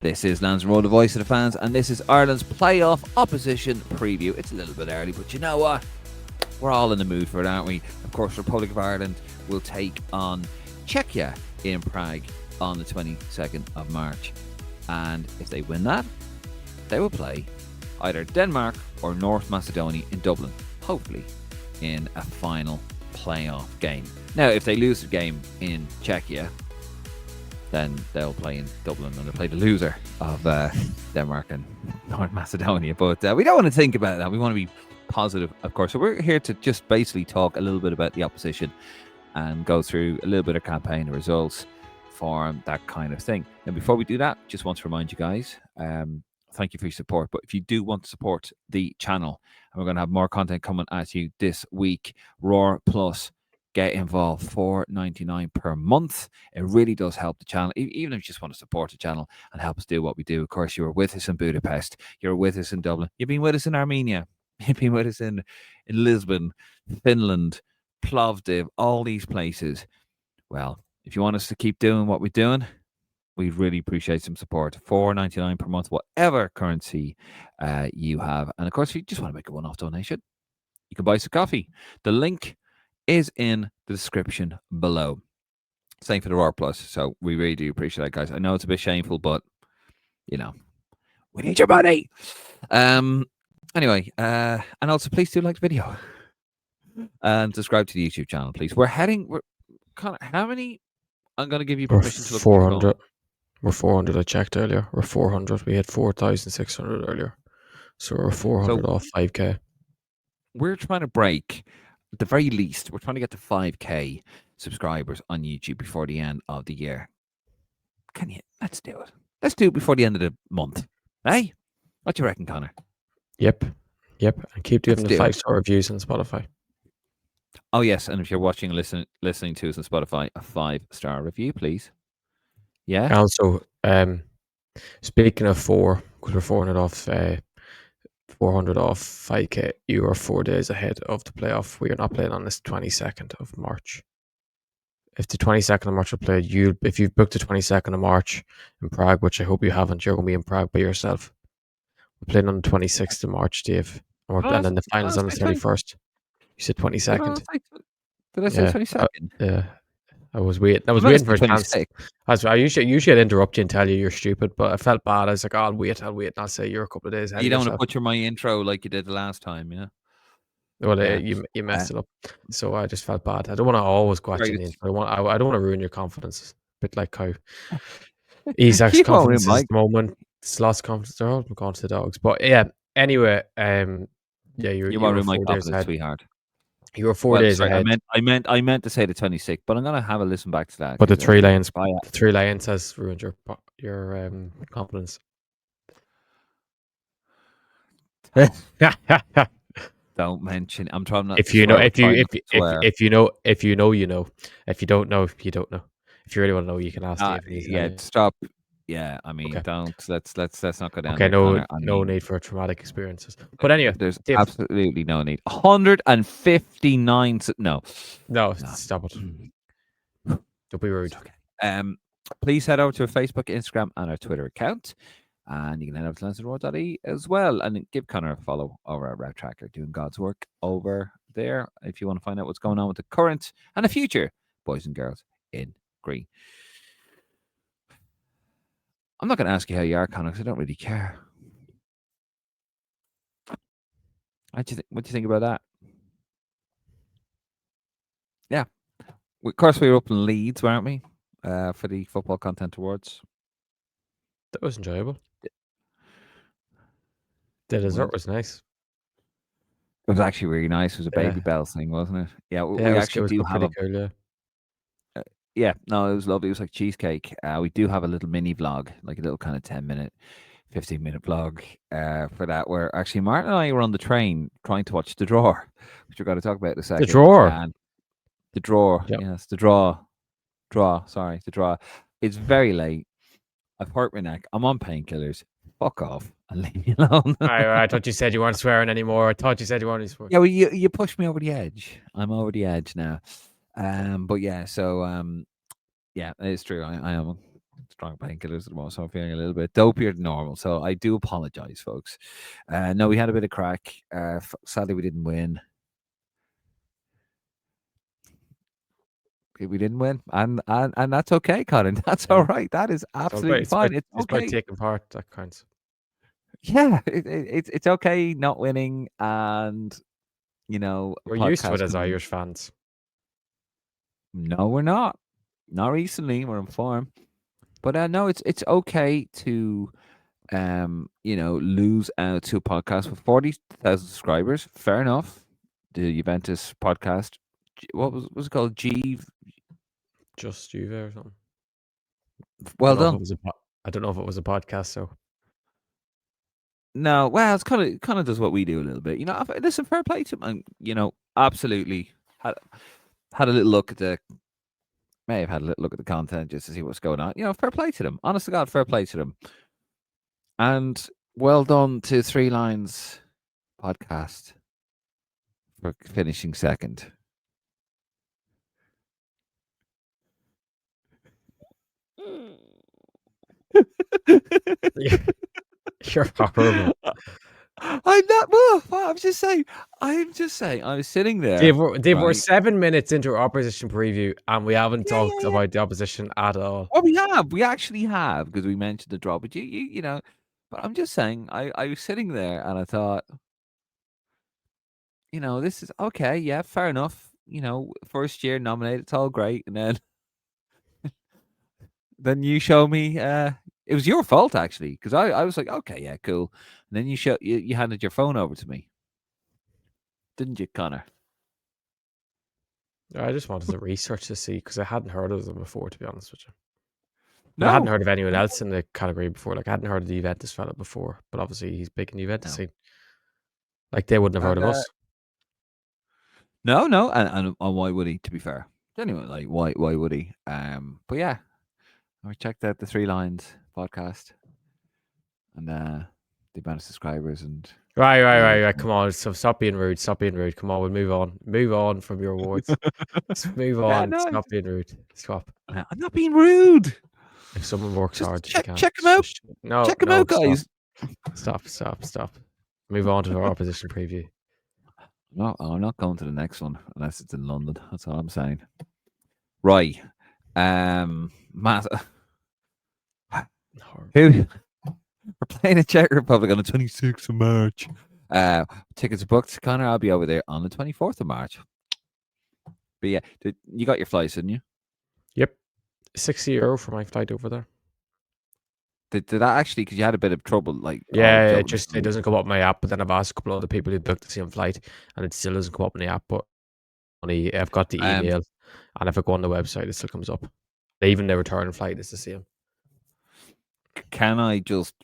This is Lansdowne Road, the voice of the fans, and this is Ireland's playoff opposition preview. It's a little bit early, but you know what? We're all in the mood for it, aren't we? Of course, Republic of Ireland will take on Czechia in Prague on the 22nd of March. And if they win that, they will play either Denmark or North Macedonia in Dublin, hopefully in a final playoff game. Now, if they lose the game in Czechia, then they'll play in Dublin and they'll play the loser of Denmark and North Macedonia. But we don't want to think about that. We want to be positive, of course. So we're here to just basically talk a little bit about the opposition and go through a little bit of campaign results, form, that kind of thing. And before we do that, just want to remind you guys, thank you for your support. But if you do want to support the channel, and we're going to have more content coming at you this week, Roar Plus, get involved, $4.99 per month. It really does help the channel, even if you just want to support the channel and help us do what we do. Of course, you were with us in Budapest, you're with us in Dublin, you've been with us in Armenia, you've been with us in Lisbon, Finland, Plovdiv, all these places. Well, if you want us to keep doing what we're doing, we really appreciate some support. $4.99 per month, whatever currency you have. And of course, if you just want to make a one-off donation, you can buy some coffee. The link is in the description below. Same for the Roar Plus. So we really do appreciate that, guys. I know it's a bit shameful, but you know, we need your money. Anyway, and also please do like the video and subscribe to the YouTube channel, please. We're Connor, how many? I'm going to give you permission to look. 400. We're 400. I checked earlier. We're 400. We had 4,600 earlier, so we're 400 off 5k. We're trying to break. At the very least, we're trying to get to 5k subscribers on YouTube before the end of the year. Let's do it. Let's do it before the end of the month. Hey, what do you reckon, Connor? Yep. And keep doing the 5-star reviews on Spotify. Oh yes, and if you're watching, listening to us on Spotify, a 5-star review, please. Yeah. Also, speaking of 4, because we're 400 off 5k, you are 4 days ahead of the playoff. We are not playing on this 22nd of March. If the 22nd of March are played, if you've booked the 22nd of March in Prague, which I hope you haven't, you're going to be in Prague by yourself. We're playing on the 26th of March, Dave. And then the finals on the 31st. You said 22nd. Did I say 22nd? Yeah. I was waiting for a chance. I usually I'd interrupt you and tell you you're stupid, but I felt bad. I was like, I'll wait, and I'll say you're a couple of days ahead. You don't want to butcher my intro like you did the last time, yeah? Well, you messed it up, so I just felt bad. I don't want to always go at you. I don't want to ruin your confidence. A bit like how Isaac's confidence is at the moment. It's lost confidence. They're all gone to the dogs. But yeah, anyway, you were 4 days ahead, sweetheart. You were 4 days ahead. I meant to say the 26th, but I'm gonna have a listen back to that. But the three lions has ruined your confidence. Don't mention. I'm trying not. If you know, you know. If you know, you know. If you don't know, you don't know. If you really want to know, you can ask Dave. Yeah, stop. Yeah, I mean, don't. Let's not go down. Okay, no need for traumatic experiences. But anyway, there's absolutely no need. 159. No, stop it. Don't be rude. Okay. Please head over to our Facebook, Instagram, and our Twitter account. And you can head over to lansdowneroad.ie as well and give Connor a follow over at Route Tracker, doing God's work over there if you want to find out what's going on with the current and the future boys and girls in green. I'm not going to ask you how you are, Connor, because I don't really care. What do you think about that? Yeah. Of course, we were up in Leeds, weren't we? For the Football Content Awards. That was enjoyable. The dessert was nice. It was actually really nice. It was a Baby Bell thing, wasn't it? Yeah, we actually do have cool, yeah, no, it was lovely. It was like cheesecake. We do have a little mini vlog, like a little kind of 10-minute, 15-minute vlog for that, where actually Martin and I were on the train trying to watch The Drawer, which we're going to talk about in a second. The Drawer? And The Drawer, yep. Yes, The Draw. Sorry, The Draw. It's very late. I've hurt my neck. I'm on painkillers. Fuck off and leave me alone. I thought you said you weren't swearing anymore. I thought you said you weren't swearing. Yeah, well, you pushed me over the edge. I'm over the edge now. But yeah, so yeah, it's true. I am strong painkillers at the moment, so I'm feeling a little bit dopier than normal. So I do apologize, folks. No, we had a bit of crack. Sadly, we didn't win. We didn't win, and that's okay, Colin. That's all right. That is absolutely fine. It's It's about okay. taking part that counts. Yeah, it's okay not winning, and a We're used to it podcast as coming. Irish fans. No, we're not. Not recently. We're in form, but no, it's okay to lose out to a podcast with 40,000 subscribers. Fair enough. The Juventus podcast. What was it called? Just Juve or something. Well I don't know if done. it was I don't know if it was a podcast. So No, well, it's kind of does what we do a little bit. Listen, fair play to him. And, absolutely had a little look at may have had a little look at the content just to see what's going on. Fair play to them. Honest to God, fair play to them. And well done to Three Lines podcast for finishing second. you're horrible. I'm not. Well, I'm just saying. I'm just saying. I was sitting there. Dave, we're right? 7 minutes into our opposition preview, and we haven't talked Yeah. about the opposition at all. Oh, we have. We actually have because we mentioned the draw. But you know. But I'm just saying. I was sitting there and I thought, this is okay. Yeah, fair enough. First year nominated. It's all great, and then you show me. It was your fault actually because I was like, okay, yeah, cool. And then you handed your phone over to me, didn't you, Connor? I just wanted to research to see because I hadn't heard of them before, to be honest with you. No, I hadn't heard of anyone else in the category before. Like I hadn't heard of the Juventus fella before, but obviously he's big in the Juventus scene. Like they wouldn't have heard of us. No, and why would he? To be fair, anyway, like why would he? But yeah, I checked out the Three Lines podcast and the amount of subscribers and Right. Come on, so stop being rude. Stop being rude. Come on, we'll move on. Move on from your awards. Just move on. no, Stop being rude. Stop. I'm not being rude. If someone works Just hard, check you check them out. No, Check them out, guys. Stop. Move on to our opposition preview. No, I'm not going to the next one unless it's in London. That's all I'm saying. Right. Matt. Who? We're playing in Czech Republic on the 26th of March. Tickets are booked. Connor, I'll be over there on the 24th of March. But yeah, you got your flights, didn't you? Yep. €60 for my flight over there. Did that actually, because you had a bit of trouble, like... Yeah, it doesn't come up on my app, but then I've asked a couple of other people who booked the same flight, and it still doesn't come up on the app, but I've got the email, and if I go on the website, it still comes up. Even the return flight is the same. Can I just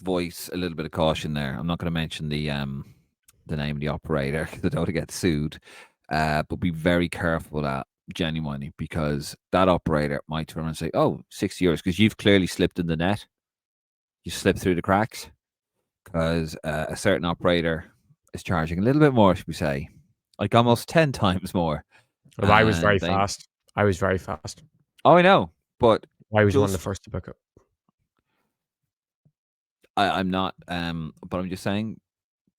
voice a little bit of caution there? I'm not going to mention the name of the operator because I don't want to get sued, but be very careful with that, genuinely, because that operator might turn around and say, oh, €60, because you've clearly slipped in the net. You slipped through the cracks because a certain operator is charging a little bit more, should we say, like almost 10 times more. Well, I was very fast. Oh, I know, but I was one of the first to book it. I'm not, but I'm just saying,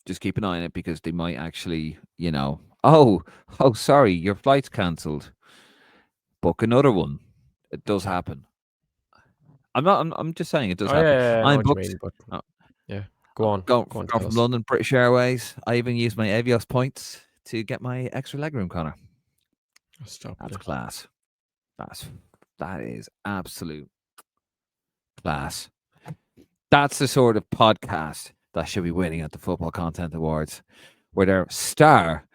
just keep an eye on it because they might actually, oh, sorry, your flight's cancelled. Book another one. It does happen. I'm just saying it does happen. Yeah, I'm booked. Yeah, go on. Going from London, British Airways. I even used my Avios points to get my extra legroom, Connor. Stop. That's class. That is absolute class. That's the sort of podcast that should be winning at the Football Content Awards, where their star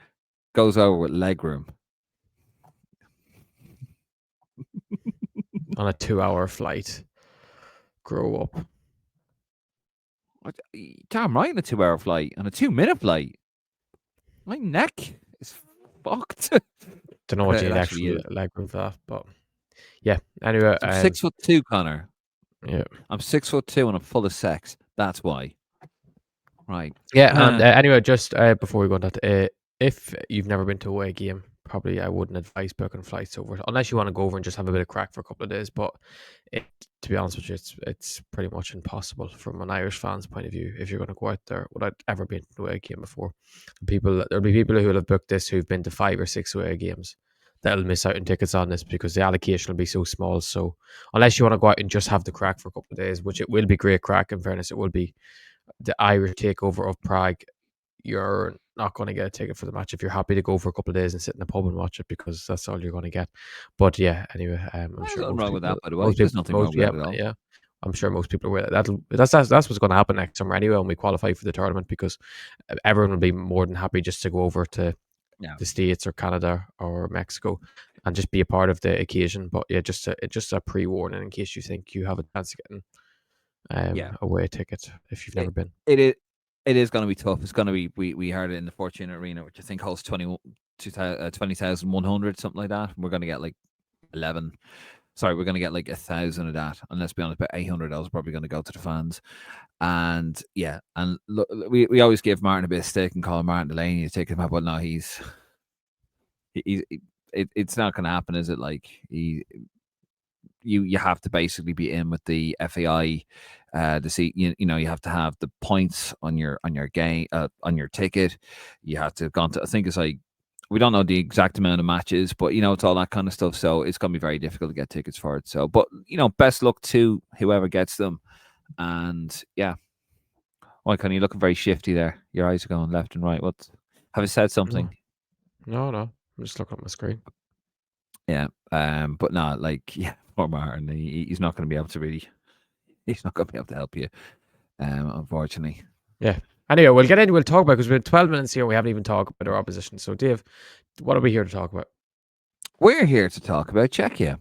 goes over with legroom. On a 2-hour flight. Grow up. Damn right, in a 2-hour flight. On a 2-minute flight. My neck is fucked. Don't know what you need actually legroom for that, but yeah. Anyway, I'm 6'2", Connor. Yeah, I'm 6'2" and I'm full of sex. That's why. Right. Yeah, and anyway, just before we go on that, if you've never been to a away game, probably I wouldn't advise booking flights over unless you want to go over and just have a bit of crack for a couple of days. But to be honest with you, it's pretty much impossible from an Irish fan's point of view if you're going to go out there without ever been to an away game before. There'll be people who will have booked this who've been to 5 or 6 away games that'll miss out on tickets on this because the allocation will be so small. So unless you want to go out and just have the crack for a couple of days, which it will be great crack, in fairness, it will be the Irish takeover of Prague, you're not going to get a ticket for the match if you're happy to go for a couple of days and sit in a pub and watch it because that's all you're going to get. But yeah, anyway, I'm There's sure nothing wrong with that, by the way. There's nothing wrong with yeah, that at all. yeah, I'm sure most people are aware that's what's going to happen next summer anyway when we qualify for the tournament because everyone will be more than happy just to go over to Yeah. the States or Canada or Mexico and just be a part of the occasion. But yeah, just a pre-warning in case you think you have a chance of getting Yeah. away ticket if you've never It, been. it is. It is going to be tough. It's going to be. We heard it in the Fortuna Arena, which I think hosts 20,100, something like that. We're going to get like 11. Sorry, we're going to get like 1,000 of that. And let's be honest, about 800 of those are probably going to go to the fans. And yeah, and look, we always give Martin a bit of stick and call Martin Delaney to take him out, but no, it's not going to happen, is it? Like you have to basically be in with the FAI to see you know you have to have the points on your game on your ticket. You have to have gone to, I think it's like, we don't know the exact amount of matches, but you know it's all that kind of stuff. So it's going to be very difficult to get tickets for it. So, but you know, best luck to whoever gets them. And yeah, why can you looking very shifty there? Your eyes are going left and right. What have I said something? No, I'm just looking at my screen. Yeah, but no, like yeah, poor Martin. He's not going to be able to really. He's not going to be able to help you, unfortunately. Yeah. Anyway, we'll get in. We'll talk about because we're 12 minutes here. We haven't even talked about our opposition. So, Dave, what are we here to talk about? We're here to talk about Czechia,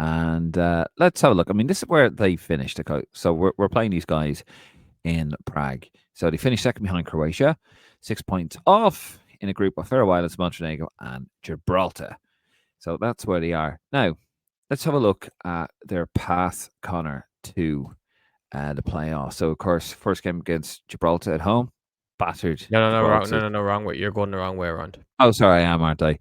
and let's have a look. I mean, this is where they finished. Okay, so we're playing these guys in Prague. So they finished second behind Croatia, 6 points off in a group of Faroe Islands, Montenegro, and Gibraltar. So that's where they are now. Let's have a look at their path, Connor, to the playoffs. So, of course, first game against Gibraltar at home, battered. No, wrong. Gibraltar. No, wrong way. You're going the wrong way around. Oh, sorry, I am, aren't I?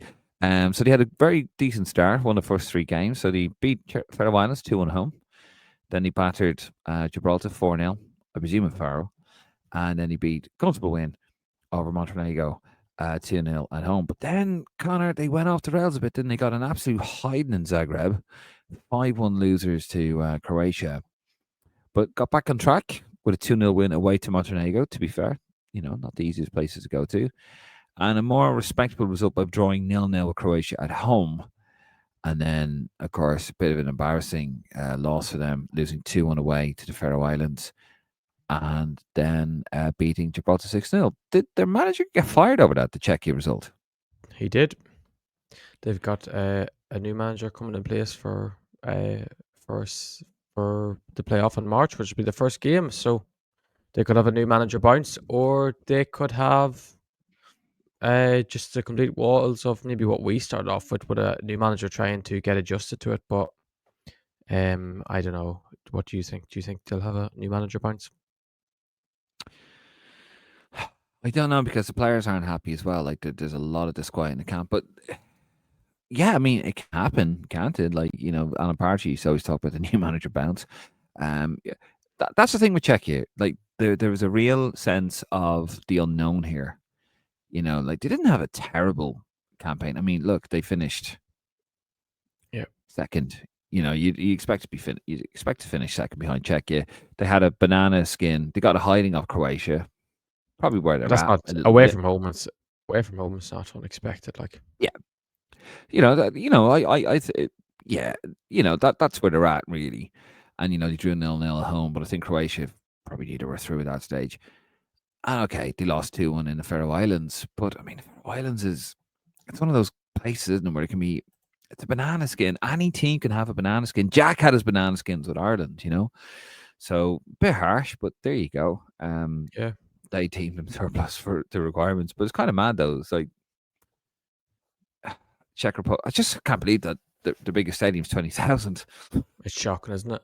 So they had a very decent start, won the first 3 games. So they beat Faroe Islands 2-1 home. Then they battered Gibraltar 4-0, I presume at Faro. And then he beat comfortable win over Montenegro 2-0 at home. But then, Connor, they went off the rails a bit, didn't they? Got an absolute hiding in Zagreb. 5-1 losers to Croatia. But got back on track with a 2-0 win away to Montenegro, to be fair. You know, not the easiest places to go to. And a more respectable result by drawing 0-0 with Croatia at home. And then, of course, a bit of an embarrassing loss for them, losing 2-1 away to the Faroe Islands. And then beating Gibraltar 6-0. Did their manager get fired over that, the Czechia result? He did. They've got a new manager coming in place for the playoff in March, which will be the first game. So they could have a new manager bounce, or they could have just the complete walls of maybe what we started off with a new manager trying to get adjusted to it. But I don't know. What do you think? Do you think they'll have a new manager bounce? I don't know, because the players aren't happy as well. Like there's a lot of disquiet in the camp. But yeah, I mean, it can happen, can't it? Like, you know, Alan Partridge always talk about the new manager bounce. Yeah, that's the thing with Czechia. Like there was a real sense of the unknown here. You know, like they didn't have a terrible campaign. I mean, look, they finished second. You know, you expect to be you expect to finish second behind Czechia. They had a banana skin. They got a hiding of Croatia. Probably where they're That's at not a little away bit. from home. It's away from home. It's not unexpected. Like, Yeah, you know that. You know, yeah, you know that's where they're at really. And you know they drew 0-0 at home, but I think Croatia probably either were through at that stage. And okay, they lost 2-1 in the Faroe Islands, but I mean, Faroe Islands it's one of those places, isn't it, where it can be. It's a banana skin. Any team can have a banana skin. Jack had his banana skins with Ireland, you know. So a bit harsh, but there you go. yeah, They teamed them surplus for the requirements, but it's kind of mad though. It's like Czech Republic. I just can't believe that the biggest stadium's 20,000. it's shocking, isn't it?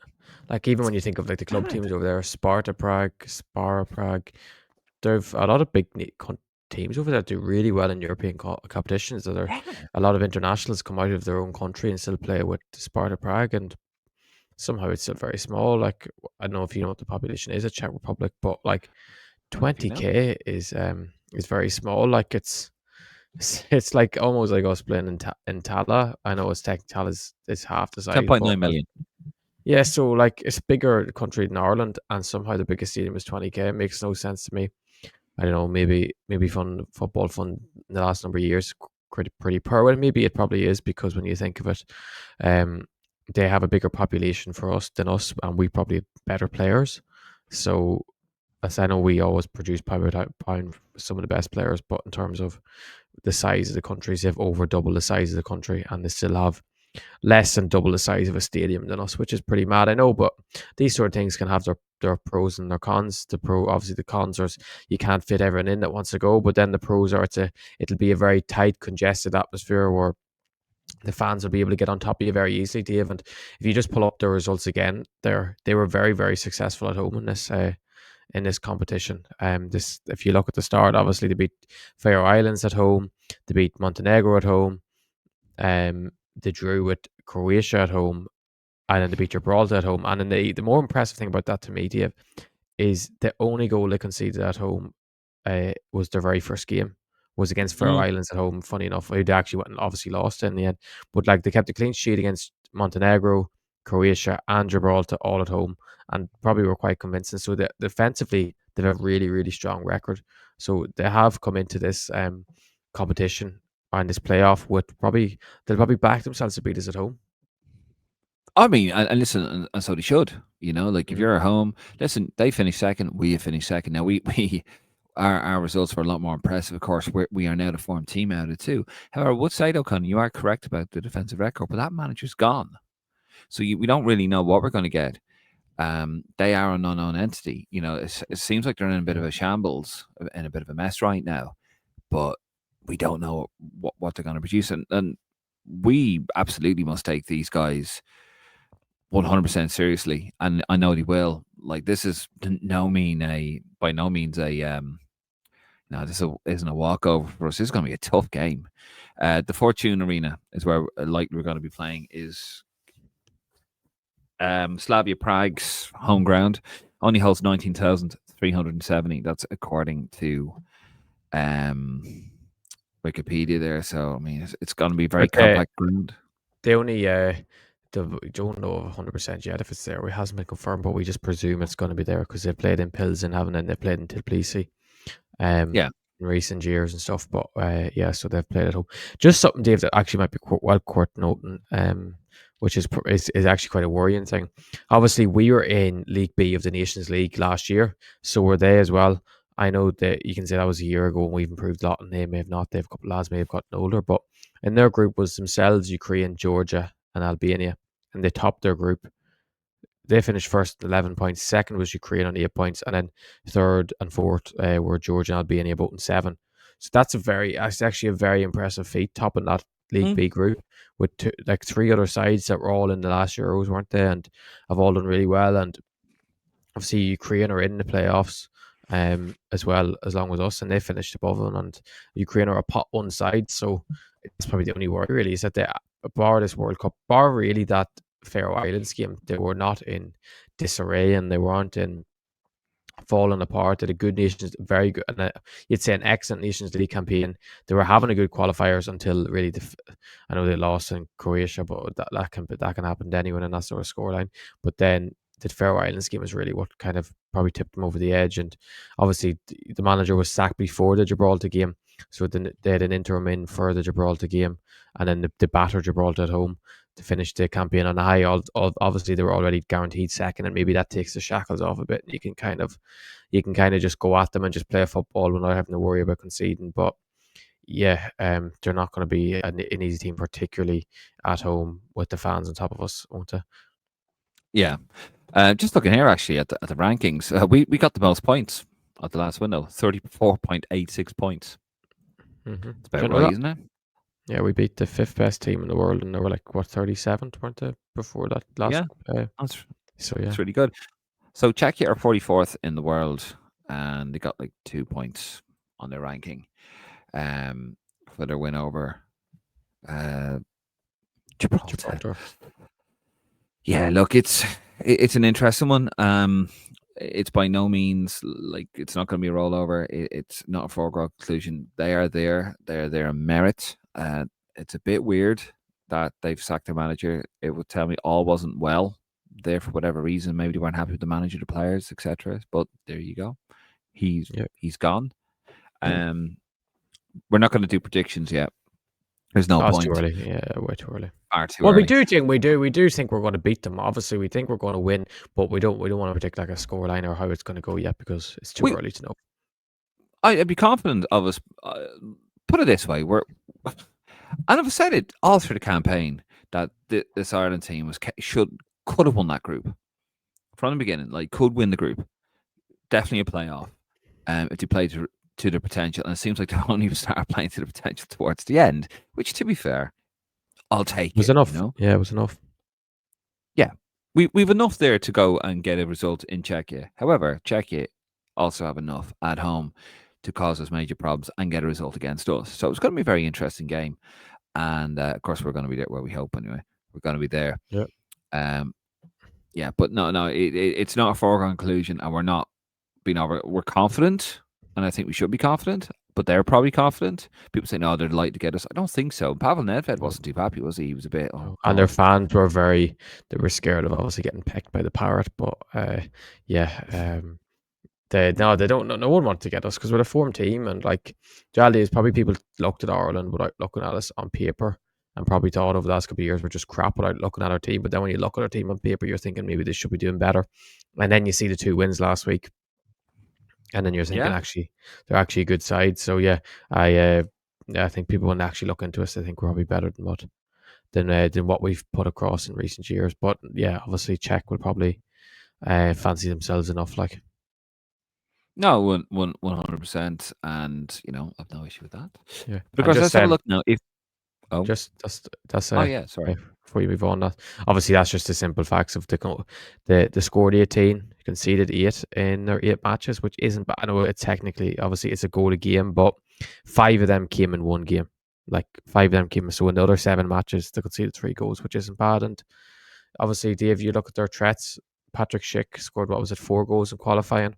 Like, even when you think of like the club teams over there, Sparta Prague, Spara Prague, they've a lot of big teams over there do really well in European competitions. That are Yeah. a lot of internationals come out of their own country and still play with Sparta Prague, and somehow it's still very small. Like I don't know if you know what the population is at Czech Republic, but like I don't know if you know. 20K is very small. Like it's like almost like us playing in Tala. I know it's tech Tala is half the size, but 10.9 million. yeah, so like it's a bigger country than Ireland, and somehow the biggest stadium is 20K. It makes no sense to me. I don't know, maybe fun football fun in the last number of years pretty poor. Well, maybe it probably is because when you think of it, um, they have a bigger population for us than us, and we probably have better players. So as I know, we always produce pound some of the best players, but in terms of the size of the countries, they've over double the size of the country, and they still have less than double the size of a stadium than us, which is pretty mad, I know. But these sort of things can have their pros and their cons. Obviously the cons are you can't fit everyone in that wants to go, but then the pros are it'll be a very tight, congested atmosphere where the fans will be able to get on top of you very easily, Dave. And if you just pull up the results again, they were very, very successful at home in this competition. This if you look at the start, obviously they beat Faroe Islands at home, they beat Montenegro at home, they drew with Croatia at home, and then they beat Gibraltar at home. And then the more impressive thing about that to me, Dave, is the only goal they conceded at home was their very first game, was against Faroe Mm. Islands at home. Funny enough, they actually went and obviously lost in the end, but like they kept a clean sheet against Montenegro, Croatia, and Gibraltar all at home, and probably were quite convincing. So defensively, they have a really really strong record. So they have come into this competition and this playoff with they'll probably back themselves to beat us at home. I mean, and listen, and so they should. You know, like if Mhm. you're at home, listen, they finished second, we finished second. Now we our results were a lot more impressive. Of course, we are now the form team out of it too. However, I would say though, Con, you are correct about the defensive record, but that manager's gone, so we don't really know what we're going to get. They are an unknown entity. You know, it seems like they're in a bit of Yeah. a shambles, in a bit of a mess right now, but we don't know what they're going to produce, and we absolutely must take these guys 100% seriously, and I know they will. Like this is by no means a no, isn't a walkover for us. This is going to be a tough game. The Fortune Arena is where likely we're going to be playing. Is Slavia Prague's home ground. Only holds 19,370. That's according to um, Wikipedia there. So I mean, it's going to be very But compact ground. they only we don't know 100% yet if it's there. It hasn't been confirmed, but we just presume it's going to be there because they played in Pilsen, haven't they? And they played in Tbilisi. Yeah. In recent years and stuff. But yeah, so they've played at home. Just something, Dave, that actually might be worth noting, which is actually quite a worrying thing. Obviously, we were in League B of the Nations League last year, so were they as well. I know that you can say that was a year ago and we've improved a lot, and they may have not. They've a couple of lads may have gotten older, but in their group was themselves, Ukraine, Georgia, and Albania, and they topped their group. They finished first, 11 points. Second was Ukraine on 8 points, and then third and fourth were Georgia and Albania, both in 7. So that's actually a very impressive feat, topping that League Mm. B group with three other sides that were all in the last Euros, weren't they? And have all done really well. And obviously Ukraine are in the playoffs as well as long as us, and they finished above them. And Ukraine are a pot one side, so it's probably the only worry really is that they bar this World Cup, bar really that Faroe Islands game, they were not in disarray and they weren't in falling apart. They had a good nations, very good, and you'd say an excellent Nations League campaign. They were having a good qualifiers until really I know they lost in Croatia, but that can happen to anyone in that sort of scoreline. But then the Faroe Islands game is really what kind of probably tipped them over the edge. And obviously the manager was sacked before the Gibraltar game, so then they had an interim in for the Gibraltar game, and then they battered Gibraltar at home to finish the campaign on a high. Obviously, they were already guaranteed second, and maybe that takes the shackles off a bit. You can kind of just go at them and just play football without having to worry about conceding. But yeah, they're not going to be an easy team, particularly at home with the fans on top of us, won't they? Yeah. Just looking here actually at the rankings, we got the most points at the last window, 34.86 points. Mm-hmm. It's Do about you know right, that? isn't it? Yeah, we beat the fifth best team in the world, and they were like what 37th, weren't they, before that last? Yeah, that's So yeah, that's really good. So Czechia are 44th in the world, and they got like 2 points on their ranking for their win over Gibraltar. Gibraltar. Yeah, look, it's an interesting one. It's by no means like it's not going to be a rollover. It's not a foregone conclusion. They are there. They're there on merit. It's a bit weird that they've sacked their manager. It would tell me all wasn't well there for whatever reason. Maybe they weren't happy with the manager, the players, etc. But there you go. He's gone. We're not going to do predictions yet. There's no That's point. too early. Yeah, way too early. Far too Well, early. we do think we're going to beat them. Obviously, we think we're going to win, but we don't want to predict like a scoreline or how it's going to go yet because it's too early to know. I'd be confident of us. Put it this way: and I've said it all through the campaign that this Ireland team could have won that group from the beginning. Like, could win the group, definitely a playoff. If they played to their potential, and it seems like they only started playing to the potential towards the end. Which, to be fair, I'll take it. Was it. enough. You know? Yeah, it was enough. Yeah, we've enough there to go and get a result in Czechia. However, Czechia also have enough at home to cause us major problems and get a result against us. So it's going to be a very interesting game. And of course, we're going to be there. Well, we hope anyway. We're going to be there. Yeah. Yeah, but no, it's not a foregone conclusion, and we're not being over. We're confident, and I think we should be confident. But they're probably confident. People say, no, they're light to get us. I don't think so. Pavel Nedved wasn't too happy, was he? He was a bit. Oh, and their God. fans were they were scared of obviously getting pecked by the parrot. But they don't. No one wanted to get us because we're a form team, and like the reality is probably people looked at Ireland without looking at us on paper and probably thought over the last couple of years we're just crap without looking at our team. But then when you look at our team on paper, you're thinking maybe they should be doing better. And then you see the 2 wins last week, and then you're thinking actually they're actually a good side. So yeah, I think people when they actually look into us, I think we're probably better than what we've put across in recent years. But yeah, obviously Czech will probably fancy themselves enough, like. No, 100%, and I've no issue with that. Yeah, But of course, let's have a look now. Just that's yeah, sorry. Before you move on, that obviously that's just the simple facts of the scored 18, conceded 8 in their 8 matches, which isn't bad. I know it's technically obviously it's a goal a game, but 5 of them came in one game. Like 5 of them came, so in the other 7 matches they conceded 3 goals, which isn't bad. And obviously, Dave, you look at their threats. Patrick Schick scored 4 goals in qualifying.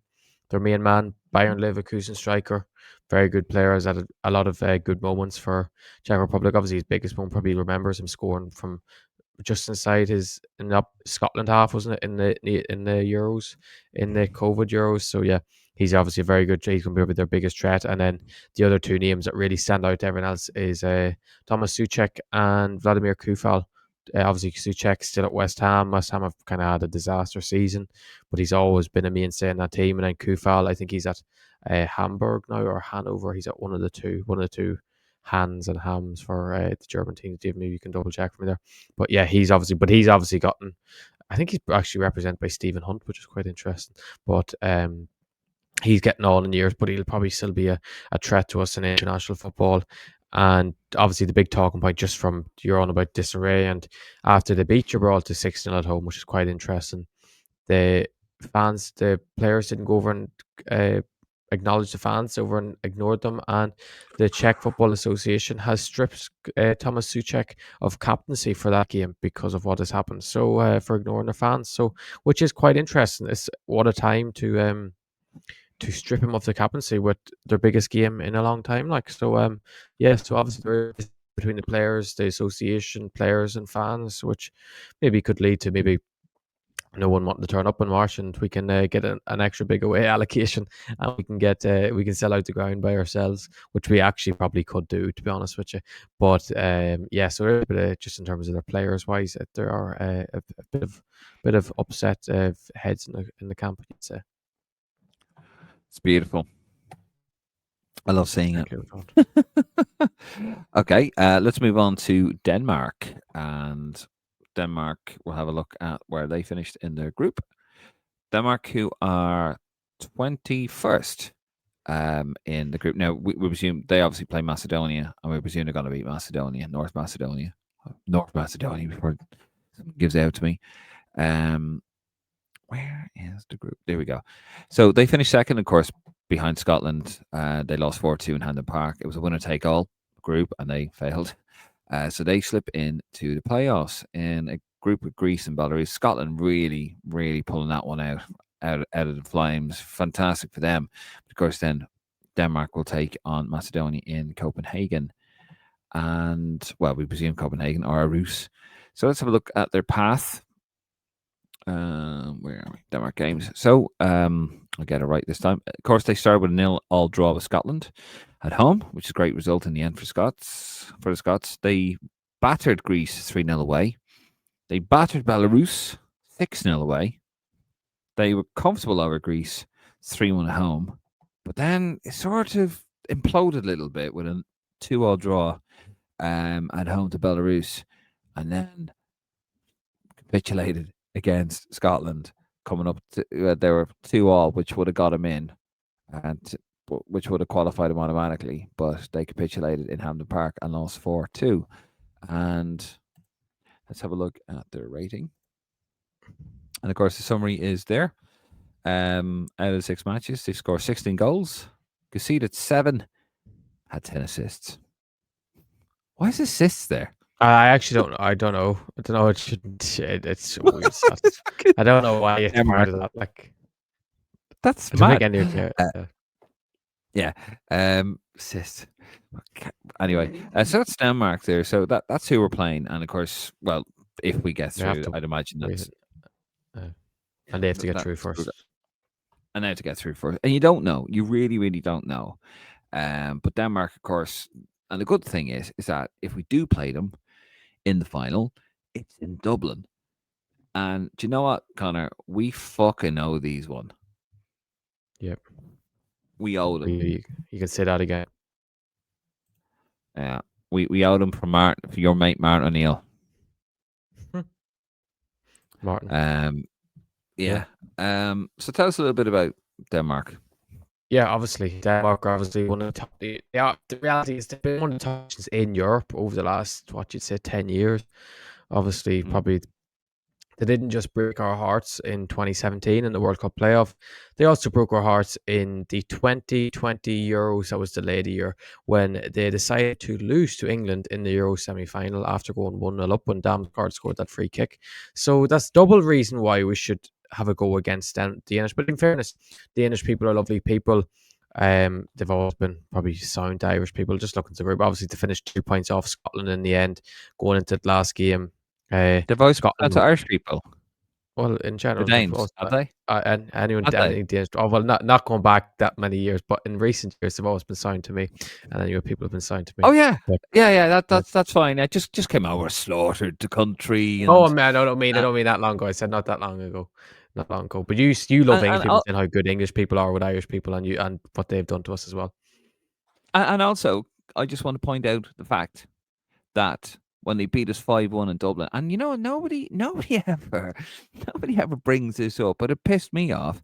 Their main man, Bayern Leverkusen striker, very good player, has had a lot of good moments for Czech Republic. Obviously, his biggest one probably remembers him scoring from just inside his Scotland half, wasn't it, in the Euros, in the COVID Euros. So yeah, he's obviously a very good. He's going to be their biggest threat. And then the other 2 names that really stand out to everyone else is Thomas Souček and Vladimir Kufal. Obviously, Souček still at West Ham. West Ham have kind of had a disaster season, but he's always been a mainstay in that team. And then Kufal, I think he's at Hamburg now or Hanover. He's at one of the two hands and hams for the German team. Dave, maybe you can double check for me there. But yeah, he's obviously gotten. I think he's actually represented by Stephen Hunt, which is quite interesting. But he's getting on in years, but he'll probably still be a threat to us in international football. And obviously the big talking point just from you're on about disarray, and after they beat Gibraltar 6-0 at home, which is quite interesting, the players didn't go over and acknowledge the fans over and ignored them, and the Czech Football Association has stripped Thomas Souček of captaincy for that game because of what has happened. So for ignoring the fans, so which is quite interesting. It's what a time to strip him of the captaincy with their biggest game in a long time. Like so, so obviously there is between the players, the association, players and fans, which maybe could lead to maybe no one wanting to turn up in March, and we can get an extra big away allocation, and we can sell out the ground by ourselves, which we actually probably could do, to be honest with you. But so just in terms of their players wise, there are a bit of upset heads in the camp, you'd say. It's beautiful. I love seeing it. Okay, let's move on to Denmark, and Denmark, we'll have a look at where they finished in their group. Denmark, who are 21st in the group. Now, we presume they obviously play Macedonia, and we presume they're going to beat Macedonia, North Macedonia before someone gives out to me. Where is the group? There we go. So they finished second, of course. behind Scotland. They lost 4-2 in Hampden Park. It was a winner-take-all group, and they failed. So they slip into the playoffs in a group with Greece and Belarus. Scotland really, really pulling that one out of the flames. Fantastic for them. But of course, then Denmark will take on Macedonia in Copenhagen. And, well, we presume Copenhagen or Aarhus. So let's have a look at their path. Where are we? Denmark games. So I'll get it right this time. Of course, they started with a 0-0 draw with Scotland at home, which is a great result in the end for the Scots. They battered Greece 3-0 away. They battered Belarus 6-0 away. They were comfortable over Greece 3-1 at home. But then it sort of imploded a little bit with a 2-2 draw at home to Belarus, and then capitulated against Scotland, coming up to they were 2-2, which would have got them in, and which would have qualified them automatically. But they capitulated in Hampden Park and lost 4-2. And let's have a look at their rating. And of course, the summary is there. Out of the 6 matches, they scored 16 goals, conceded 7, had 10 assists. Why is assists there? I actually don't know. I don't know. It shouldn't. It's weird stuff. I don't know why it's part of that. Like, that's it doesn't mad. make any. Yeah. Assist. Anyway, so that's Denmark there. So that's who we're playing. And of course, well, if we get through, I'd imagine that's. And they have to get through first. And they have to get through first. And you don't know. You really, really don't know. But Denmark, of course, and the good thing is that if we do play them in the final, it's in Dublin. And do you know what, Connor? We fucking owe these one. Yep. We owe them. You can say that again. Yeah. We owe them for your mate Martin O'Neill. Martin. Yeah. So tell us a little bit about Denmark. Yeah, obviously Denmark are obviously one of the top. The reality is they've been one of the top nations in Europe over the last 10 years. Obviously, probably they didn't just break our hearts in 2017 in the World Cup playoff. They also broke our hearts in the 2020 Euros. That was the later year when they decided to lose to England in the Euro semi-final after going 1-0 up when Damsgaard scored that free kick. So that's double reason why we should have a go against the English. But in fairness, the English people are lovely people. They've always been probably sound Irish people, just looking to obviously to finish 2 points off Scotland in the end, going into the last game. They've always Scotland to Irish people. Well, in general, Danes, have they? And anyone Danes. Oh, well, not going back that many years, but in recent years, they've always been signed to me, and anyway, people have been signed to me. Oh yeah, but, yeah. That's fine. I just came over, slaughtered the country. And, oh man, I don't mean that long ago. I said not that long ago, not long ago. But you love English people and how good English people are with Irish people, and what they've done to us as well. And also, I just want to point out the fact that when they beat us 5-1 in Dublin, and you know nobody ever brings this up, but it pissed me off.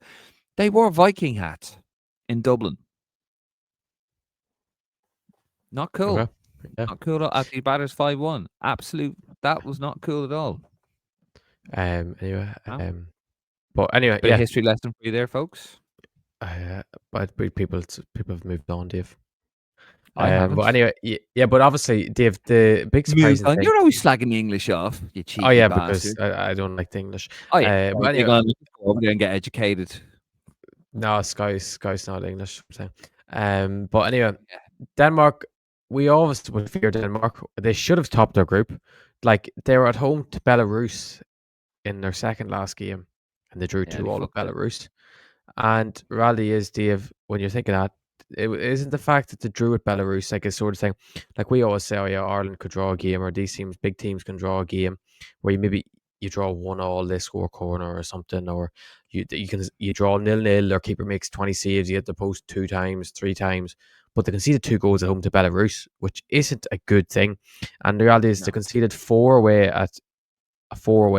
They wore Viking hats in Dublin. Not cool. Okay. Yeah. Not cool after you batters 5-1. That was not cool at all. Anyway, but anyway, a history lesson for you there, folks. But people have moved on, Dave. I haven't. But anyway, yeah. But obviously, Dave, the big surprise thing. You're always slagging the English off, you cheeky Oh yeah, bastard. because I don't like the English. Oh yeah, but anyway, go over there and get educated. No, Sky's not English. But anyway, Denmark. We always would fear Denmark. They should have topped their group. Like they were at home to Belarus in their second last game, and they drew 2-2 with Belarus. And reality is, Dave, when you're thinking that, it isn't the fact that they drew with Belarus like a sort of thing. Like we always say, oh yeah, Ireland could draw a game, or these teams, big teams, can draw a game where you draw 1-1, they score corner or something, or you draw 0-0. Their keeper makes 20 saves, you hit the post 2 times, 3 times, but they conceded 2 goals at home to Belarus, which isn't a good thing. And the reality is, they conceded 4 away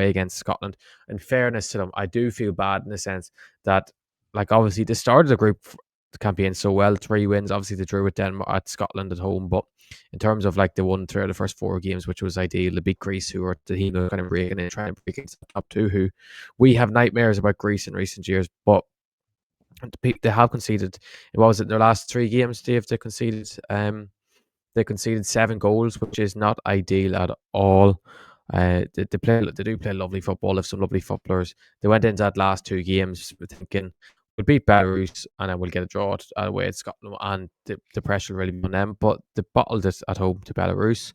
against Scotland. In fairness to them, I do feel bad in the sense that, like, obviously they started the group the campaign so well, 3 wins. Obviously they drew with Denmark at Scotland at home, but in terms of like they won 3 of the first 4 games, which was ideal. They beat Greece, who are the team kind of breaking in, trying to break into the top 2, who we have nightmares about Greece in recent years. But They have conceded. What was it? Their last 3 games, Dave. They conceded 7 goals, which is not ideal at all. They do play lovely football. They have some lovely footballers. They went into that last 2 games thinking we'll beat Belarus and then we'll get a draw away at Scotland, and the pressure will really be on them. But they bottled it at home to Belarus,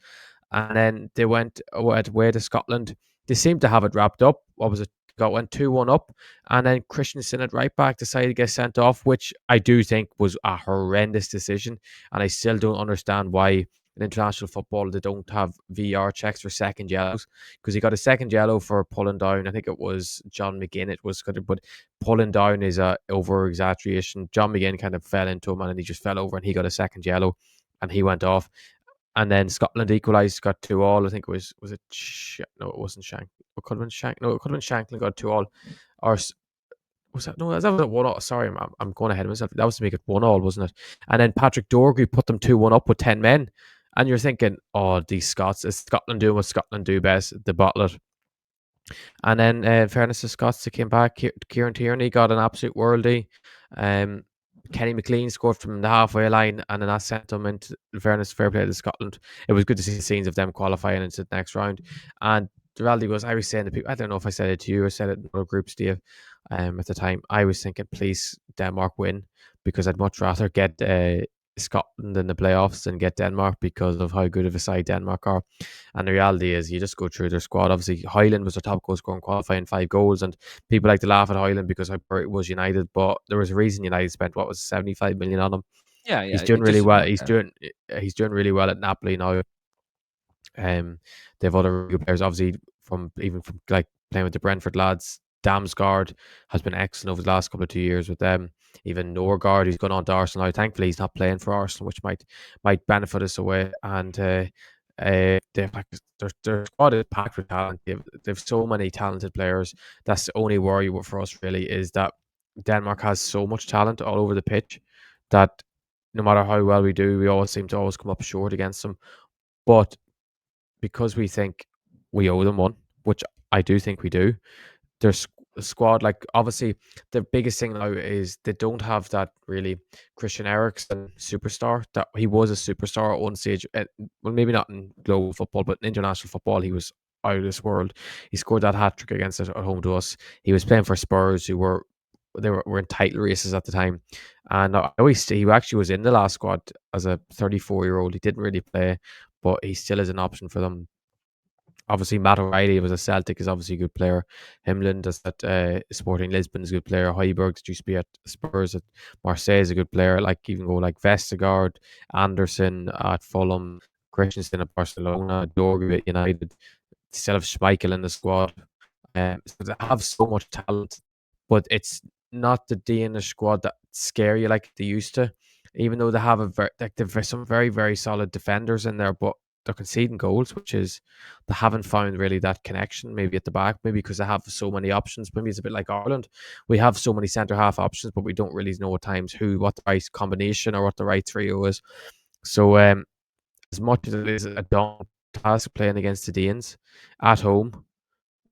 and then they went away to Scotland. They seemed to have it wrapped up. What was it? Went 2-1 up, and then Christensen at right back decided to get sent off, which I do think was a horrendous decision, and I still don't understand why in international football they don't have VR checks for second yellows, because he got a second yellow for pulling down. I think it was John McGinn. It was good, but pulling down is a over exaggeration. John McGinn kind of fell into him and he just fell over, and he got a second yellow, and he went off. And then Scotland equalised, got 2-2. I think it was it? No, it wasn't Shank. It could have been Shank. No, it could have been Shanklin got 2-2. Or was that? No, that was a 1-1. Sorry, I'm going ahead of myself. That was to make it 1-1, wasn't it? And then Patrick Dorgu put them 2-1 up with 10 men. And you're thinking, oh, these Scots, is Scotland doing what Scotland do best? They bottle it. And then, in fairness to Scots, they came back. Kieran Tierney got an absolute worldie. Kenny McLean scored from the halfway line, and then that sent them into, in fairness, fair play to Scotland. It was good to see the scenes of them qualifying into the next round. And the reality was, I was saying to people, I don't know if I said it to you or said it in other groups, Steve, at the time, I was thinking, please, Denmark win, because I'd much rather get Scotland in the playoffs than get Denmark because of how good of a side Denmark are. And the reality is, you just go through their squad. Obviously, Highland was their top goal scorer in qualifying, 5 goals, and people like to laugh at Highland because how poor it was United, but there was a reason United spent, what was it, 75 million on him. Yeah, He's yeah. doing really Just well. about there. He's doing really well at Napoli now. They have other really good players, obviously, from like playing with the Brentford lads. Damsgaard has been excellent over the last couple of 2 years with them. Even Norgard, who's gone on to Arsenal now. Thankfully, he's not playing for Arsenal, which might benefit us away. And their squad is packed with talent. They've so many talented players. That's the only worry for us really, is that Denmark has so much talent all over the pitch that no matter how well we do, we always seem to always come up short against them. But because we think we owe them one, which I do think we do, their squad, like obviously the biggest thing now is they don't have that really Christian Eriksen superstar. That he was a superstar at one stage. Well, maybe not in global football, but in international football, he was out of this world. He scored that hat trick against us at home to us. He was playing for Spurs, who were in title races at the time, and I always he actually was in the last squad as a 34-year-old. He didn't really play, but he still is an option for them. Obviously, Matt O'Reilly was a Celtic, is obviously a good player. Himland is at Sporting Lisbon is a good player. Højbjerg that used to be at Spurs at Marseille is a good player. Like even go like Vestergaard, Anderson at Fulham, Christensen at Barcelona, Dorgu at United. Instead of Schmeichel in the squad, so they have so much talent, but it's not the Danish squad that scare you like they used to. Even though they have they've some very very solid defenders in there, but they're conceding goals, which is they haven't found really that connection. Maybe at the back, maybe because they have so many options. Maybe it's a bit like Ireland. We have so many centre half options, but we don't really know at times what the right combination or what the right trio is. So as much as it is a daunting task playing against the Danes at home,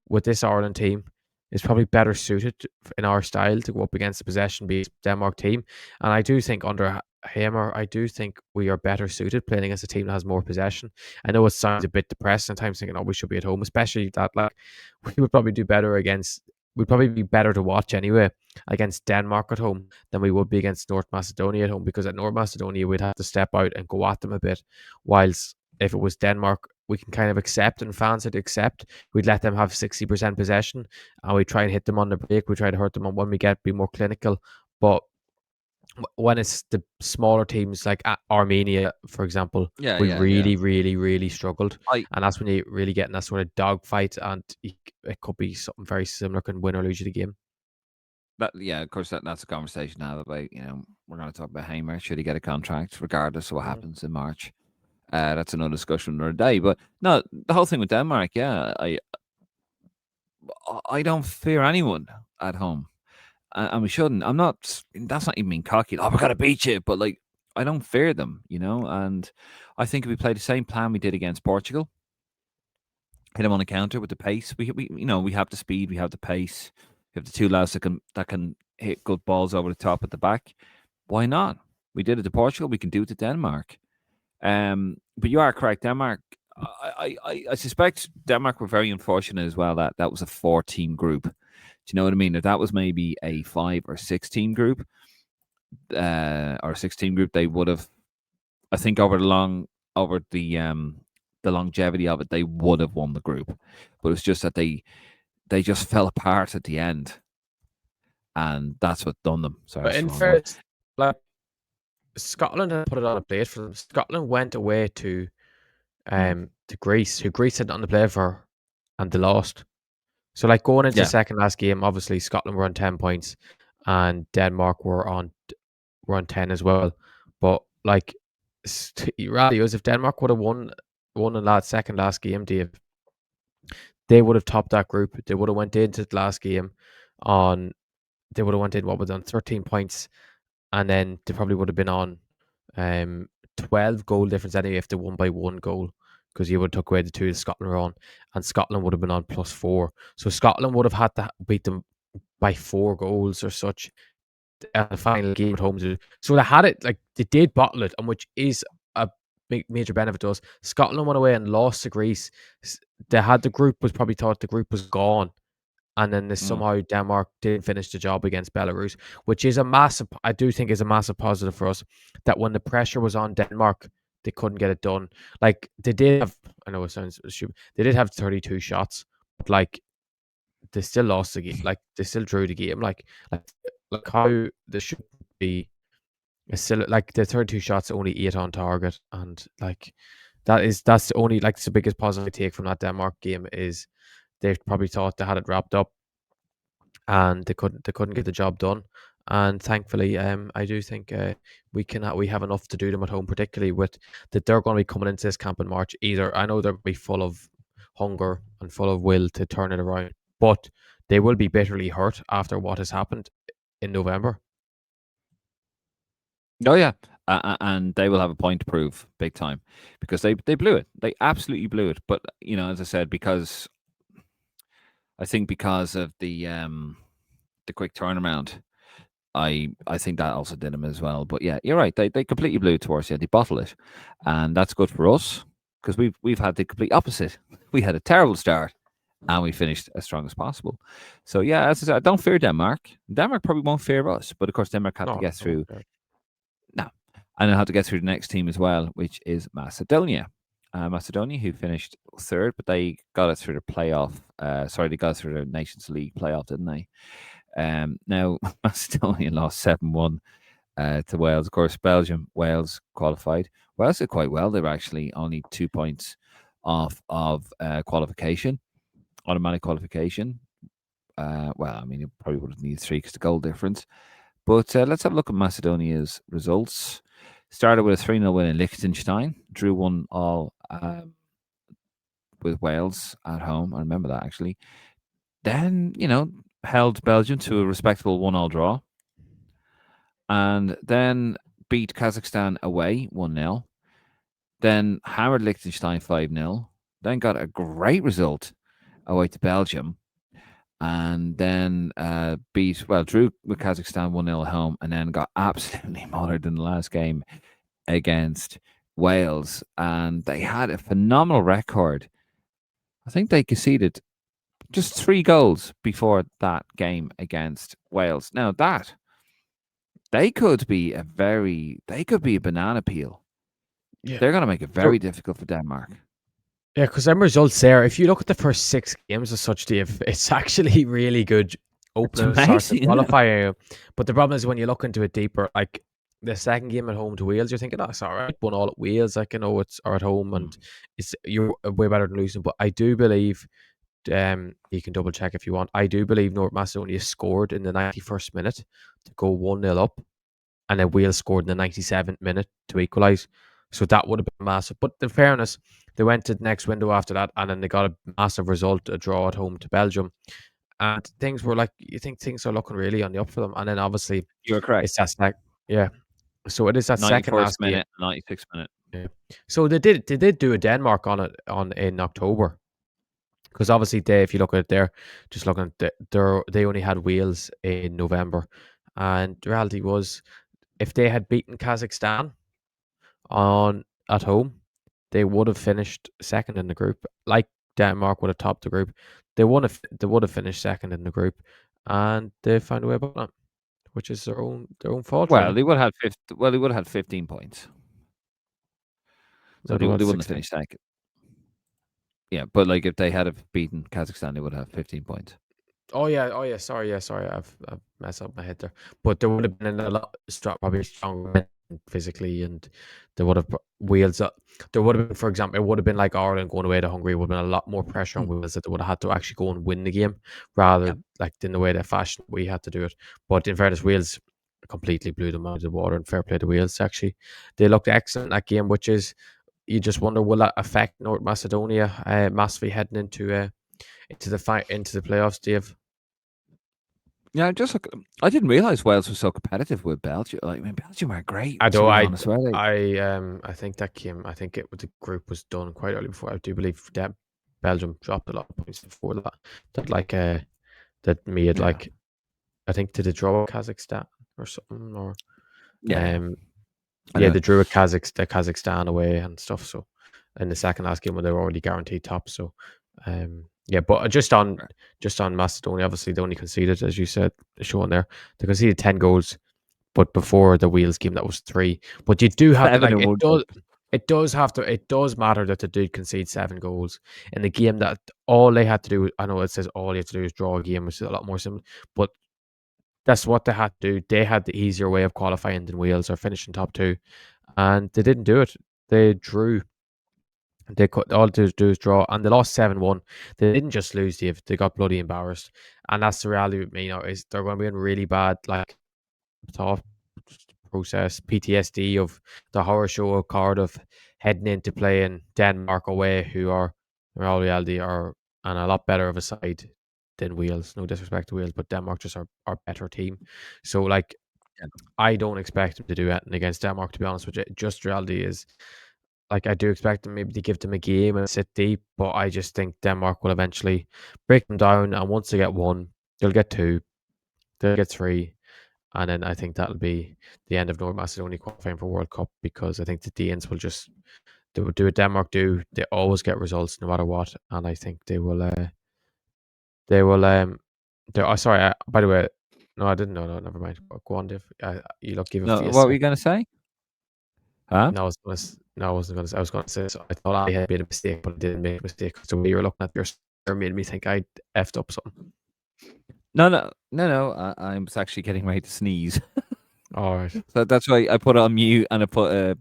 with this Ireland team is probably better suited in our style to go up against the possession-based Denmark team. And I do think under Hamer, I do think we are better suited playing against a team that has more possession. I know it sounds a bit depressing at times, thinking, oh, we should be at home, especially that like we would probably do better against. We'd probably be better to watch anyway against Denmark at home than we would be against North Macedonia at home, because at North Macedonia we'd have to step out and go at them a bit, whilst if it was Denmark, we can kind of accept, and fans would accept, we'd let them have 60% possession and we try and hit them on the break. We try to hurt them on when we be more clinical. But when it's the smaller teams like Armenia, for example, Yeah, we yeah, yeah. really, really, really struggled. I And that's when you really get in that sort of dogfight, and it could be something very similar, can win or lose you the game. But yeah, of course that's a conversation now about we're going to talk about Hamer. Should he get a contract regardless of what Mhm. happens in March? That's another discussion another day. But no, the whole thing with Denmark, yeah, I don't fear anyone at home, and we shouldn't. I'm not. That's not even being cocky. Oh, we're gonna beat you, but like I don't fear them, And I think if we play the same plan we did against Portugal, hit them on a counter with the pace. We have the speed, we have the pace, we have the two lads that can hit good balls over the top at the back. Why not? We did it to Portugal. We can do it to Denmark. But you are correct. Denmark. I suspect Denmark were very unfortunate as well. That was a 4-team group. Do you know what I mean? If that was maybe a 5 or 6-team group, or a 6-team group, they would have. I think over the longevity of it, they would have won the group. But it's just that they just fell apart at the end, and that's what done them. Sorry, But that's in the wrong word. fairness, like Scotland had put it on a plate for them. Scotland went away Mm. to Greece, who Greece had nothing to play for, and they lost. So like going into the Yeah. second last game, obviously Scotland were on 10 points, and Denmark were on 10 as well. But like, reality was if Denmark would have won in that second last game, Dave, they would have topped that group. They would have went into the last game on. They would have went in what was on 13 points, and then they probably would have been on 12 goal difference anyway if they won by 1 goal, because you would have took away the two that Scotland were on, and Scotland would have been on +4. So Scotland would have had to beat them by 4 goals or such at the final game at home. So they had it, like they did bottle it, and which is a big major benefit to us. Scotland went away and lost to Greece. They had the group was probably thought the group was gone, and then this Mm. somehow Denmark didn't finish the job against Belarus, which is a massive. I do think is a massive positive for us that when the pressure was on Denmark, they couldn't get it done. Like they did have, I know it sounds stupid. They did have 32 shots, but like they still lost the game. Like they still drew the game. Like how they should be. It's still like the 32 shots, only 8 on target, and like that's the only like the biggest positive I take from that Denmark game is they probably thought they had it wrapped up and they couldn't get the job done. And thankfully, I do think we have enough to do them at home, particularly with that they're going to be coming into this camp in March. Either I know they'll be full of hunger and full of will to turn it around, but they will be bitterly hurt after what has happened in November. Oh yeah, and they will have a point to prove, big time, because they blew it. They absolutely blew it. But as I said, because I think because of the quick turnaround, I think that also did them as well. But yeah, you're right. They completely blew it towards you. They bottled it, and that's good for us because we've had the complete opposite. We had a terrible start, and we finished as strong as possible. So yeah, as I said, I don't fear Denmark. Denmark probably won't fear us, but of course Denmark have to No, get no, through. No, and they'll have to get through the next team as well, which is Macedonia. Macedonia, who finished third, but they got it through the playoff. Sorry, they got it through the Nations League playoff, didn't they? Now Macedonia lost 7-1 to Wales. Of course, Belgium, Wales qualified. Wales did quite well. They were actually only 2 points off of qualification, automatic qualification. Well, I mean, you probably would have needed 3 because the goal difference. But let's have a look at Macedonia's results. Started with a 3-0 win in Liechtenstein, drew 1-1 with Wales at home. I remember that actually. Then, held Belgium to a respectable 1-1 draw. And then beat Kazakhstan away 1-0. Then hammered Liechtenstein 5-0. Then got a great result away to Belgium. And then drew with Kazakhstan 1-0 at home, and then got absolutely mothered in the last game against Wales. And they had a phenomenal record. I think they conceded just 3 goals before that game against Wales. Now that they could be a banana peel. yeah. They're going to make it very difficult for Denmark. Yeah, because them results there, if you look at the first 6 games as such, Dave, it's actually really good It's opening start to amazing, isn't it? qualify. But the problem is when you look into it deeper, like the second game at home to Wales, you're thinking, oh, it's all right, won all at Wales, like, it's or at home, and you're way better than losing. But I do believe, you can double check if you want. I do believe North Macedonia scored in the 91st minute to go 1-0 up, and then Wales scored in the 97th minute to equalise. So that would have been massive. But in fairness, they went to the next window after that, and then they got a massive result, a draw at home to Belgium. And things were like, you think things are looking really on the up for them. And then obviously, You're correct. it's yeah. So it is that second 91st last game. minute, 96th minute. Yeah. So they did do a Denmark on it in October, Because obviously if you look at it there, just looking at they only had Wales in November, and the reality was if they had beaten Kazakhstan at home, they would have finished second in the group. Like Denmark would have topped the group, they would have finished second in the group, and they found a way about that, which is their own fault, Well, really. they would have had they would have had 15 points, so Would have they had wouldn't have 16. finished second. Yeah, but like if they had have beaten Kazakhstan, they would have 15 points. Oh yeah. Sorry. I've messed up my head there. But there would have been a lot probably stronger physically, and there would have Wales. There would have been, for example, it would have been like Ireland going away to Hungary. Would have been a lot more pressure on Hmm. Wales that they would have had to actually go and win the game, Yeah, rather like in the way they fashion we had to do it. But in fairness, Wales completely blew them out of the water, and fair play to Wales. Actually, they looked excellent in that game, which is you just wonder will that affect North Macedonia massively heading into the playoffs, Dave. yeah. Just look, I didn't realize Wales was so competitive with Belgium. Like, I mean, Belgium are great, I to do. be honest. Were they? I think that came. I think the group was done quite early before. I do believe that Belgium dropped a lot of points before that. That made Yeah, like I think did they draw with Kazakhstan or something or yeah. I yeah know. they drew with Kazakhstan away and stuff. So in the second last game when they were already guaranteed top. So yeah, but just on Macedonia, obviously they only conceded, as you said, showing there, they conceded 10 goals. But before the Wales game, that was 3. But you do have to 7 like in it one does. group. It does matter that the dude concede 7 goals in the game. That all they had to do. I know it says all you have to do is draw a game, which is a lot more simple. But that's what they had to do. They had the easier way of qualifying than Wales or finishing top 2, and they didn't do it. They drew. They cut all they do is draw, and they lost 7-1. They didn't just lose. They got bloody embarrassed, and that's the reality with me. Is they're going to be in really bad thought process, PTSD of the horror show of Cardiff heading into playing Denmark away, who are in all reality are and a lot better of a side than Wales. No disrespect to Wales, but Denmark just are better team. So like Yeah. I don't expect them to do anything against Denmark, to be honest with you. Just reality is like I do expect them maybe to give them a game and sit deep, but I just think Denmark will eventually break them down, and once they get 1, they'll get 2, they'll get 3, and then I think that'll be the end of North Macedonia qualifying for World Cup, because I think the Danes will just they will do what Denmark do. They always get results no matter what, and I think they will. They will. They. Oh, sorry. By the way, no, I didn't know. No, never mind. Go on, Dave. You look, give a No, face. what were you going to say? Huh? No, no, I wasn't going to. I was going to say. So I thought I had made a mistake, but I didn't make a mistake. So when you were looking at your score made me think I effed up something. No. I was actually getting ready to sneeze. All right. So that's why I put it on mute and I put a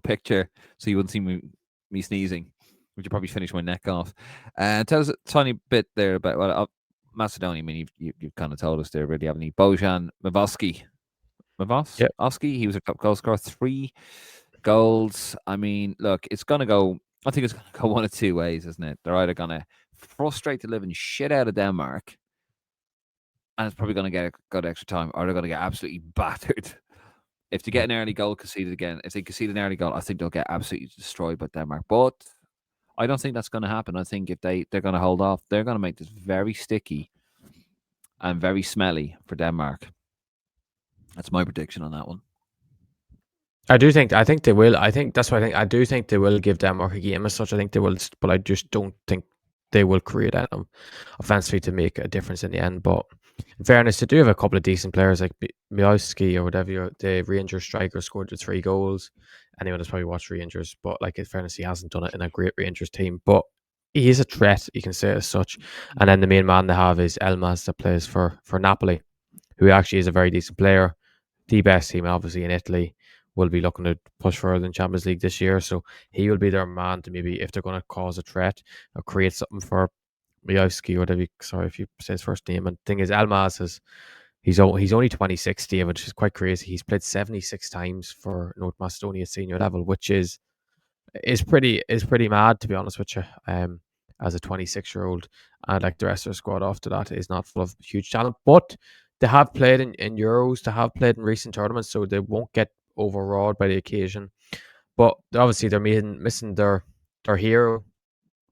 picture so you wouldn't see me sneezing, which would probably finish my neck off. Tell us a tiny bit there about Macedonia. I mean, you've kind of told us there already, haven't you? Bojan Yep. Oski, he was a top goal scorer, 3 goals. I mean, look, it's gonna go. I think it's gonna go one of 2 ways, isn't it? They're either gonna frustrate the living shit out of Denmark, and it's probably gonna go to extra time, or they're gonna get absolutely battered. If they get an early goal conceded again, if they concede an early goal, I think they'll get absolutely destroyed by Denmark. But I don't think that's going to happen. I think if they're going to hold off, they're going to make this very sticky and very smelly for Denmark. That's my prediction on that one. I think they will. I think that's what I think. I do think they will give Denmark a game as such. I think they will, but I just don't think they will create offensively to make a difference in the end. But in fairness, they do have a couple of decent players like Miowski or whatever. The re-injured striker scored the 3 goals. Anyone that's probably watched re-injures, but like in fairness, he hasn't done it in a great re-injures team. But he is a threat, you can say as such. And then the main man they have is Elmas that plays for Napoli, who actually is a very decent player. The best team, obviously, in Italy will be looking to push further in Champions League this year. So he will be their man to maybe, if they're going to cause a threat or create something for Miowski or whatever. Sorry if you say his first name. And the thing is, Elmas he's only 26, which is quite crazy. He's played 76 times for North Macedonia senior level, which is pretty mad, to be honest with you. As a 26-year-old, and like the rest of the squad after that is not full of huge talent, but they have played in Euros, they have played in recent tournaments, so they won't get overawed by the occasion. But obviously they're missing their hero,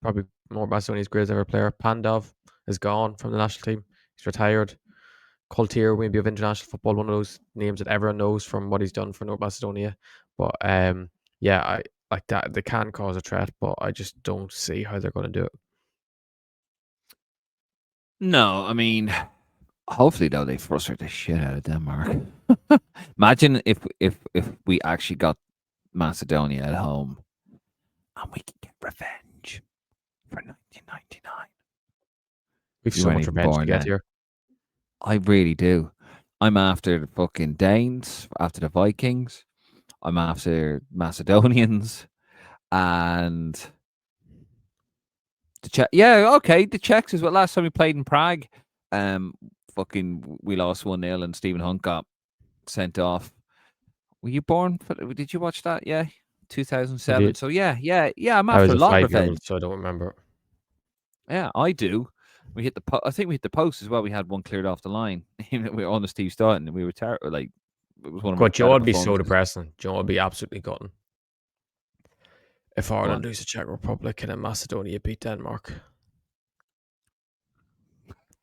probably North Macedonia's greatest ever player. Pandov is gone from the national team. He's retired. Kultir, maybe of international football, one of those names that everyone knows from what he's done for North Macedonia. But yeah, I like that. They can cause a threat, but I just don't see how they're going to do it. No, I mean, hopefully though they frustrate the shit out of Denmark. Imagine if we actually got Macedonia at home and we can get revenge for 1999. We've You so weren't much even revenge to born get then. here. I really do. I'm after the fucking Danes, after the Vikings. I'm after Macedonians and the Czech. Yeah, okay, the Czechs as well. Last time we played in Prague, fucking we lost 1-0 and Stephen Hunt got sent off. Were you born? Did you watch that? Yeah, 2007. Did So yeah. I'm I after was a a lot of 5-year-old, revenge. so I don't remember. Yeah, I do. We hit the. I think we hit the post as well. We had one cleared off the line. We were on the Steve Staunton, and we were terrible. Like it was one of my God, Joe better would be so performances. depressing. Joe would be absolutely gutting if Go Ireland on. lose to Czech Republic and then Macedonia beat Denmark.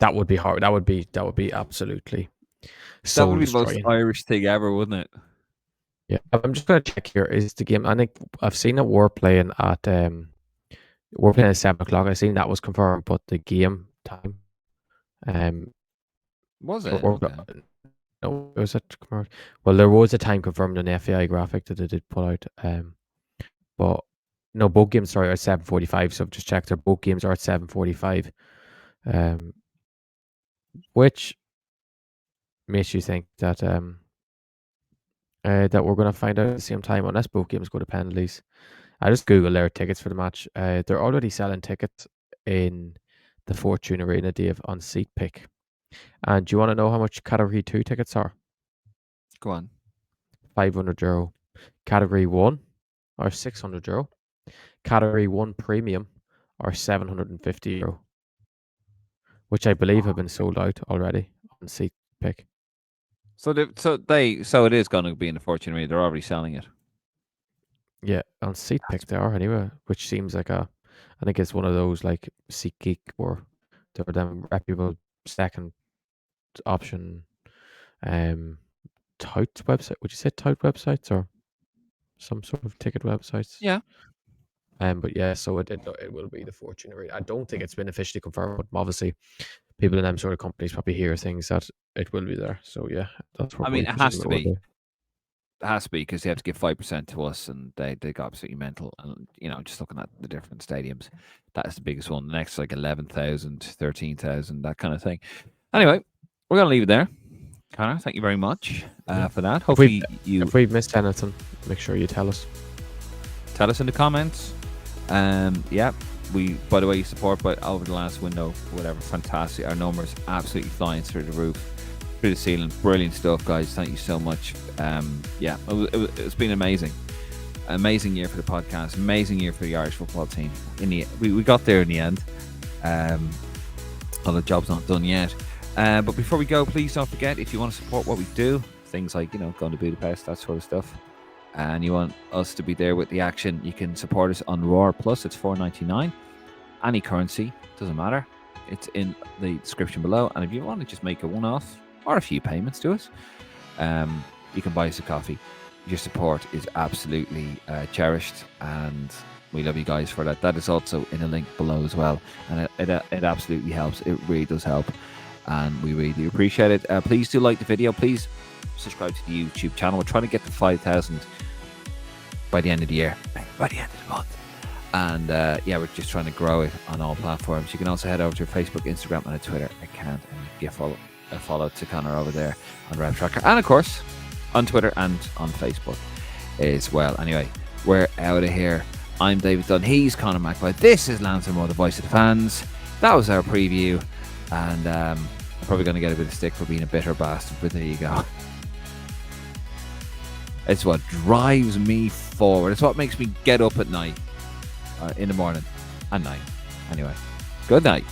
That would be hard. That would be absolutely That would soul be the most destroying. Irish thing ever, wouldn't it? Yeah, I'm just gonna check here. Is the game? I think I've seen that we're playing at 7 o'clock. I seen that was confirmed, but the game time um Was it? or, Okay. no, was it confirmed? Well, there was a time confirmed on the FAI graphic that they did put out. But no, both games start at 7:45. So I've just checked. Both games are at 7:45. Which makes you think that that we're going to find out at the same time unless both games go to penalties. I just googled their tickets for the match. They're already selling tickets in the Fortune Arena, Dave, on Seat Pick. And do you want to know how much Category 2 tickets are? Go on. €500. Category 1 are €600. Category 1 Premium are €750, which I believe have been sold out already on Seat Pick. So it is going to be in the Fortune Arena. They're already selling it. Yeah, on Seat Pick they are anyway, which seems like I think it's one of those like SeatGeek or they're them reputable second option tout website. Would you say tout websites or some sort of ticket websites? Yeah. But yeah, so it will be the Fortune Arena. I don't think it's been officially confirmed, but obviously people in them sort of companies probably hear things that it will be there. So yeah, that's what I mean, we it has presume to it will be. be. It has to be because they have to give 5% to us, and they got absolutely mental. And just looking at the different stadiums, that is the biggest one. The next like 11,000, 13,000, that kind of thing. Anyway, we're gonna leave it there. Connor, thank you very much for that. Hopefully you If we've missed anything, make sure you tell us. tell us in the comments. Yeah, we by the way you support, but over the last window, whatever, fantastic. Our numbers absolutely flying through the roof, through the ceiling. Brilliant stuff, guys. Thank you so much. Yeah, it's been amazing year for the podcast, amazing year for the Irish football team. We got there in the end. Although the job's not done yet. But before we go, please don't forget, if you want to support what we do, things like going to Budapest, that sort of stuff, and you want us to be there with the action, you can support us on Roar Plus. It's $4.99. Any currency, doesn't matter. It's in the description below. And if you want to just make a one-off or a few payments to us, you can buy us a coffee. Your support is absolutely cherished, and we love you guys for that. That is also in a link below as well, and it absolutely helps. It really does help, and we really do appreciate it. Please do like the video. Please subscribe to the YouTube channel. We're trying to get to 5,000 by the end of the year, by the end of the month. And yeah, we're just trying to grow it on all platforms. You can also head over to Facebook, Instagram, and a Twitter account and give a follow to Connor over there on Rev Tracker, and of course on Twitter and on Facebook as well. Anyway, we're out of here. I'm David Dunn. He's Connor McBride. This is Lansdowne, the voice of the fans. That was our preview, and I'm probably going to get a bit of stick for being a bitter bastard, but there you go. It's what drives me forward. It's what makes me get up at night, in the morning and night. Anyway, good night.